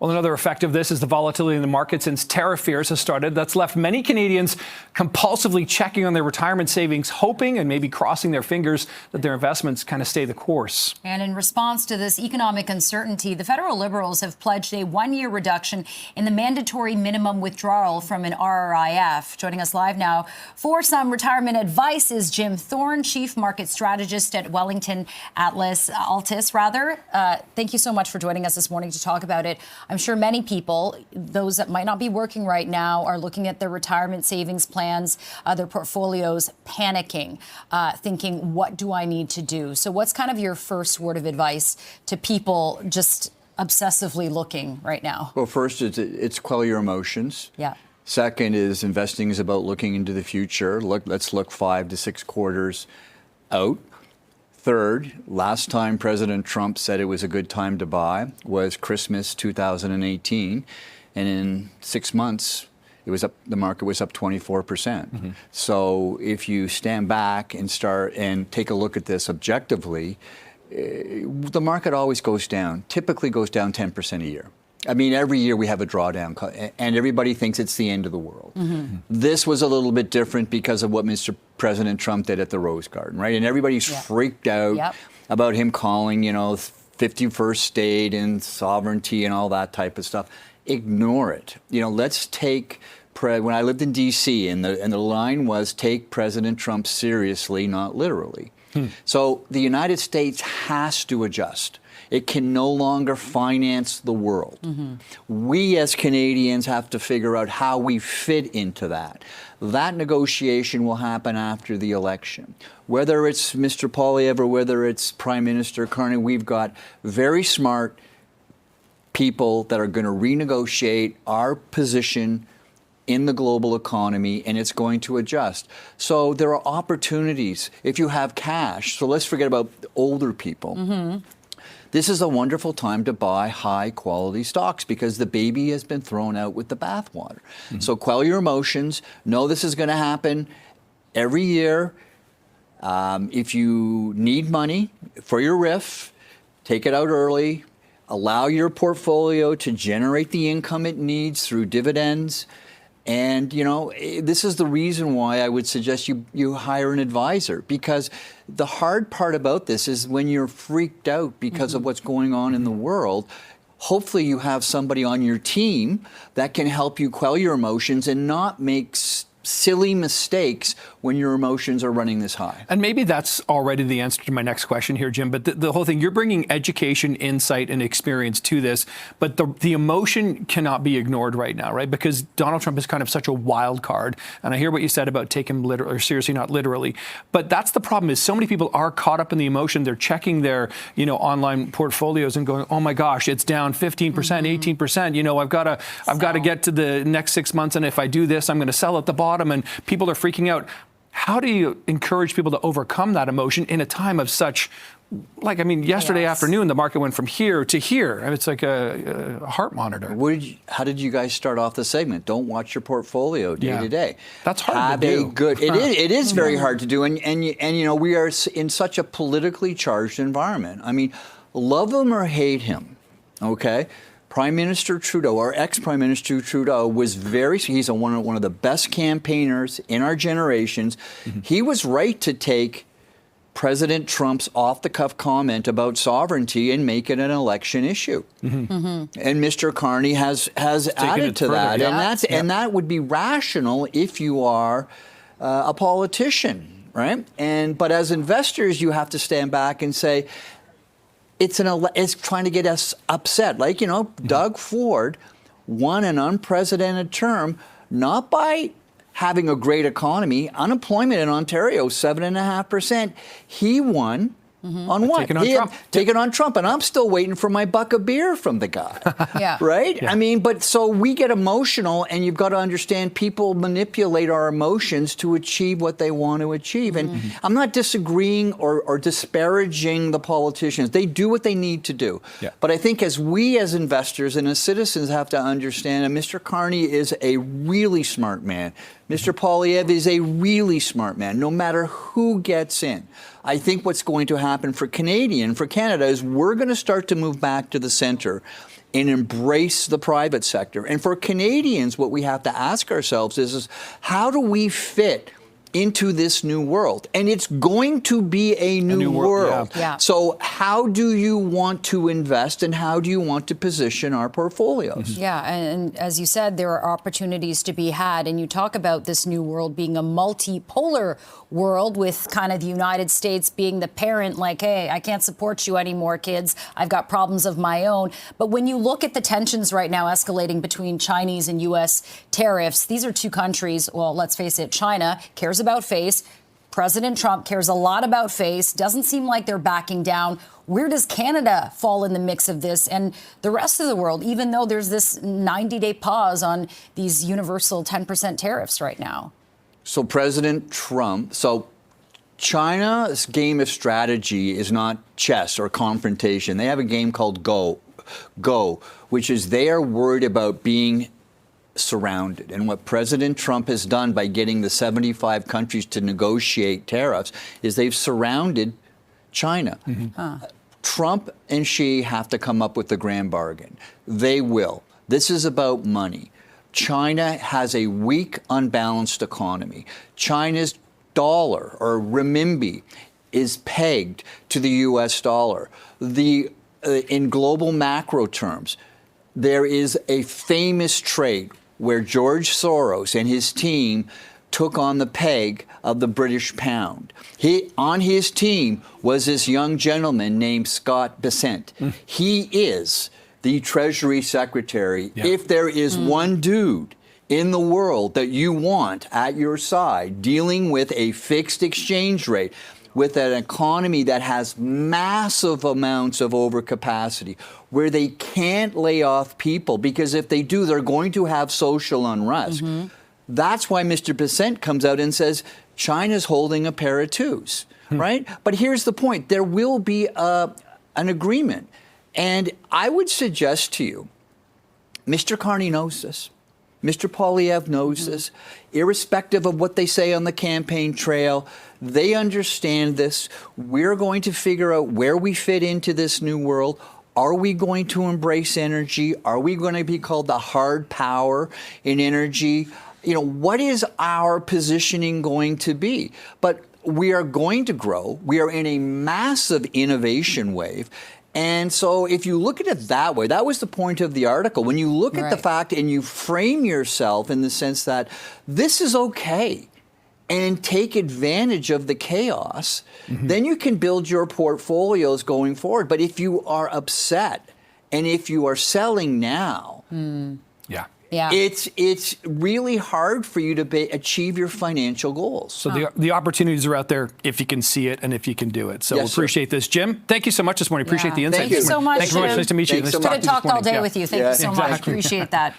Well, another effect of this is the volatility in the market since tariff fears have started. That's left many Canadians compulsively checking on their retirement savings, hoping and maybe crossing their fingers that their investments kind of stay the course. And in response to this economic uncertainty, the federal Liberals have pledged a one-year reduction in the mandatory minimum withdrawal from an RRIF. Joining us live now for some retirement advice is Jim Thorne, Chief Market Strategist at Wellington Altus. Thank you so much for joining us this morning to talk about it. I'm sure many people, those that might not be working right now, are looking at their retirement savings plans, their portfolios, panicking, thinking, what do I need to do? So what's kind of your first word of advice to people just obsessively looking right now? Well, first, it's quell your emotions. Yeah. Second is investing is about looking into the future. Let's look 5 to 6 quarters out. Third, last time President Trump said it was a good time to buy was Christmas 2018, and in 6 months, the market was up 24%. Mm-hmm. So if you stand back and start and take a look at this objectively, the market always goes down, typically goes down 10% a year. I mean, every year we have a drawdown, and everybody thinks it's the end of the world. Mm-hmm. This was a little bit different because of what Mr. President Trump did at the Rose Garden, right? And everybody's freaked out about him calling, 51st state and sovereignty and all that type of stuff. Ignore it. Let's take, when I lived in D.C., and the line was, take President Trump seriously, not literally. So the United States has to adjust. It can no longer finance the world. Mm-hmm. We as Canadians have to figure out how we fit into that. That negotiation will happen after the election. Whether it's Mr. Poilievre or whether it's Prime Minister Carney, we've got very smart people that are going to renegotiate our position in the global economy, and it's going to adjust. So there are opportunities if you have cash. So let's forget about older people. Mm-hmm. This is a wonderful time to buy high-quality stocks because the baby has been thrown out with the bathwater. Mm-hmm. So quell your emotions. Know this is going to happen every year. If you need money for your RIF, take it out early. Allow your portfolio to generate the income it needs through dividends. And, this is the reason why I would suggest you hire an advisor, because the hard part about this is when you're freaked out because of what's going on in the world, hopefully you have somebody on your team that can help you quell your emotions and not make silly mistakes when your emotions are running this high. And maybe that's already the answer to my next question here, Jim, but the whole thing, you're bringing education, insight, and experience to this, but the emotion cannot be ignored right now, right? Because Donald Trump is kind of such a wild card, and I hear what you said about take him literally, or seriously, not literally, but that's the problem is so many people are caught up in the emotion. They're checking their, online portfolios and going, oh my gosh, it's down 15%, 18%, I've got to get to the next 6 months, and if I do this, I'm going to sell at the bottom. And people are freaking out. How do you encourage people to overcome that emotion in a time of such, yesterday afternoon, the market went from here to here. I mean, it's like a heart monitor. How did you guys start off the segment? Don't watch your portfolio day to day. That's hard to do. It is very hard to do. And we are in such a politically charged environment. I mean, love him or hate him, okay? Prime Minister Trudeau, or ex-Prime Minister Trudeau, he's one of the best campaigners in our generations. Mm-hmm. He was right to take President Trump's off-the-cuff comment about sovereignty and make it an election issue. Mm-hmm. Mm-hmm. And Mr. Carney has added to that. Yeah. And that would be rational if you are a politician, right? But as investors, you have to stand back and say, it's trying to get us upset. Doug Ford won an unprecedented term, not by having a great economy. Unemployment in Ontario, 7.5%. He won on what? Taking on Trump. And I'm still waiting for my buck of beer from the guy. Right? Yeah. I mean, so we get emotional, and you've got to understand people manipulate our emotions to achieve what they want to achieve. And I'm not disagreeing or disparaging the politicians. They do what they need to do. Yeah. But I think as investors and as citizens have to understand, and Mr. Carney is a really smart man. Mr. Poilievre is a really smart man, no matter who gets in. I think what's going to happen for Canada is we're going to start to move back to the center. and embrace the private sector. And for Canadians, what we have to ask ourselves is how do we fit into this new world? And it's going to be a new world. Yeah. So how do you want to invest and how do you want to position our portfolios? Yeah, and as you said, there are opportunities to be had. And you talk about this new world being a multipolar world with kind of the United States being the parent, like, hey, I can't support you anymore, kids. I've got problems of my own. But when you look at the tensions right now escalating between Chinese and U.S. tariffs, these are two countries, well, let's face it, China cares about face. President Trump cares a lot about face. Doesn't seem like they're backing down. Where does Canada fall in the mix of this and the rest of the world, even though there's this 90-day pause on these universal 10% tariffs right now? So President Trump, China's game of strategy is not chess or confrontation. They have a game called Go, which is they are worried about being surrounded. And what President Trump has done by getting the 75 countries to negotiate tariffs is they've surrounded China. Trump and Xi have to come up with the grand bargain. They will. This is about money. China has a weak, unbalanced economy. China's dollar or renminbi is pegged to the U.S. dollar. In global macro terms, there is a famous trade where George Soros and his team took on the peg of the British pound. On his team was this young gentleman named Scott Bessent. He is the Treasury Secretary. Yeah. If there is one dude in the world that you want at your side dealing with a fixed exchange rate, with an economy that has massive amounts of overcapacity, where they can't lay off people, because if they do, they're going to have social unrest. That's why Mr. Bessent comes out and says, China's holding a pair of twos, right? But here's the point. There will be an agreement. And I would suggest to you, Mr. Carney knows this. Mr. Poilievre knows this. Irrespective of what they say on the campaign trail, they understand this. We're going to figure out where we fit into this new world. Are we going to embrace energy? Are we going to be called the hard power in energy? You know, what is our positioning going to be? But we are going to grow. We are in a massive innovation wave. And so if you look at it that way, that was the point of the article. When you look at the fact and you frame yourself in the sense that this is okay and take advantage of the chaos, then you can build your portfolios going forward. But if you are upset and if you are selling now, Yeah. it's really hard for you to achieve your financial goals. So the opportunities are out there if you can see it and if you can do it. So Yes, appreciate this. Jim, thank you so much this morning. Appreciate the insight. Thank you so much. Thank you very much. Nice to meet you. Thanks so Nice much. Could have talked all day Yeah. with you. Thank you so much. Exactly. Appreciate that.